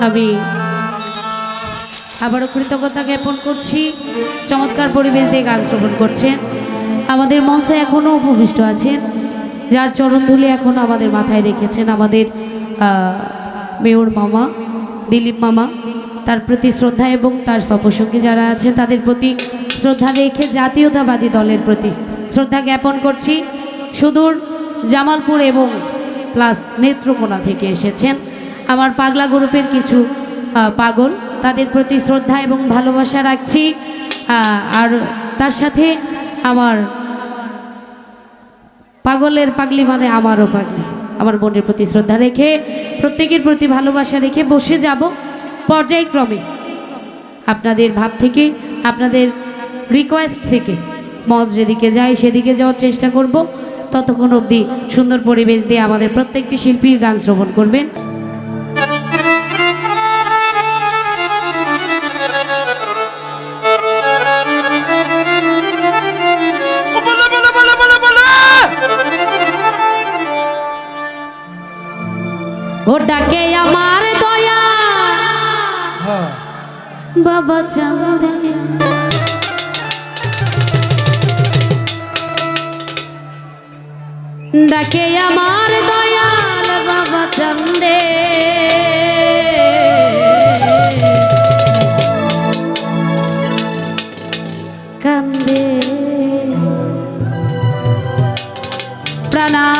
আমি আবারও কৃতজ্ঞতা জ্ঞাপন করছি। চমৎকার পরিবেশ দিয়ে গান শ্রবণ করছেন। আমাদের মঞ্চে এখনও উপবিষ্ট আছেন, যার চরণধুলি এখনও আমাদের মাথায় রেখেছেন আমাদের মেয়র মামা, দিলীপ মামা। তার প্রতি শ্রদ্ধা এবং তার সপসঙ্গী যারা আছে তাদের প্রতি শ্রদ্ধা রেখে জাতীয়তাবাদী দলের প্রতি শ্রদ্ধা জ্ঞাপন করছি। সুদূর জামালপুর এবং প্লাস নেত্রকোনা থেকে এসেছেন আমার পাগলা গ্রুপের কিছু পাগল, তাদের প্রতি শ্রদ্ধা এবং ভালোবাসা রাখছি। আর তার সাথে আমার পাগলের পাগলি মানে আমারও পাগলি, আমার বোনের প্রতি শ্রদ্ধা রেখে প্রত্যেকের প্রতি ভালোবাসা রেখে বসে যাব পর্যায়ক্রমে। আপনাদের ভাব থেকে, আপনাদের রিকোয়েস্ট থেকে মঞ্চ যেদিকে যায় সেদিকে যাওয়ার চেষ্টা করব। ততক্ষণ অবধি সুন্দর পরিবেশ দিয়ে আমাদের প্রত্যেকটি শিল্পীর গান শ্রবণ করবেন। ও ডাকে আমার দয়া বাবা চাঁদে, ডাকে আমার দয়াল বাবা চাঁদে, কান্দে প্রণাম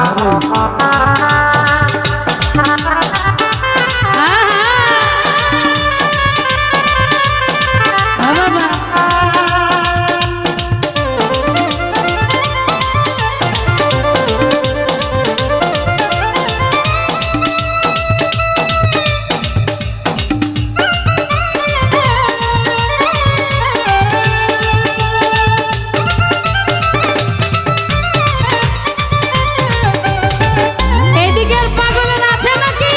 বাবা এদিকের পাগলের আছে নাকি?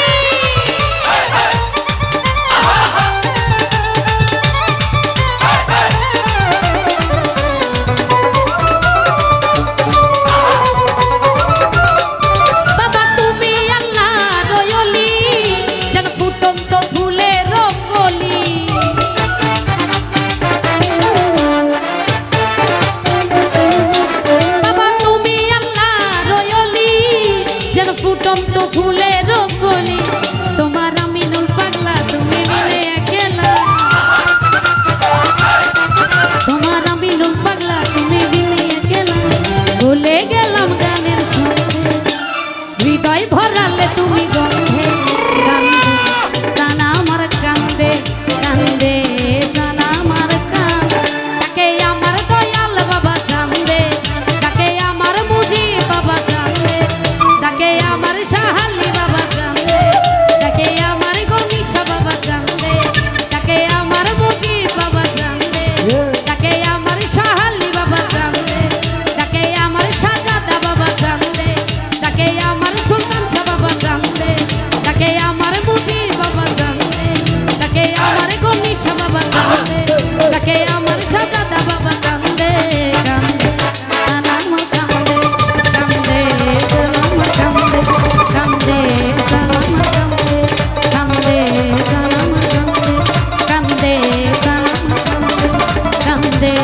বাবা তুমি আল্লাহর ওলি, যেন ফুটন্ত ফুলের কলি। বাবা তুমি আল্লাহর ওলি, যেন ফুটন্ত ফুলের কলি। তোমার আমিনুল পাগলা তুমি মিলে একলা, তোমার আমিনুল পাগলা তুমি মিলে একলা। ভুলে গেলাম গানের ছন্দে, হৃদয় ভরালে তুমি গন্ধে। কান্দে প্রাণ আমার কান্দে, কান্দে প্রাণ আমার কান্দে। তাকে আমার দয়াল বাবা জানবে, তাকে আমার মুজি বাবা জানবে, তাকে আমার সাহালি বাবা জানবে, তাকে আমার গনিশা বাবা জানবে, তাকে আমার মুজি বাবা জানবে, তাকে আমার সাহালি বাবা জানবে, তাকে আমার সাজাদা বাবা জানবে, তাকে আমার সুলতান শাহ বাবা জানবে, তাকে আমার মুজি বাবা জানবে, তাকে আমার গনিশা বাবা জানবে, তাকে আমার সাজাদা বাবা জানবে। কান্দে প্রাণ আমার কান্দে, কান্দে প্রাণ আমার কান্দে, কান্দে প্রাণ আমার কান্দে, কান্দে প্রাণ আমার কান্দে, কান্দে প্রাণ আমার কান্দে, কান্দে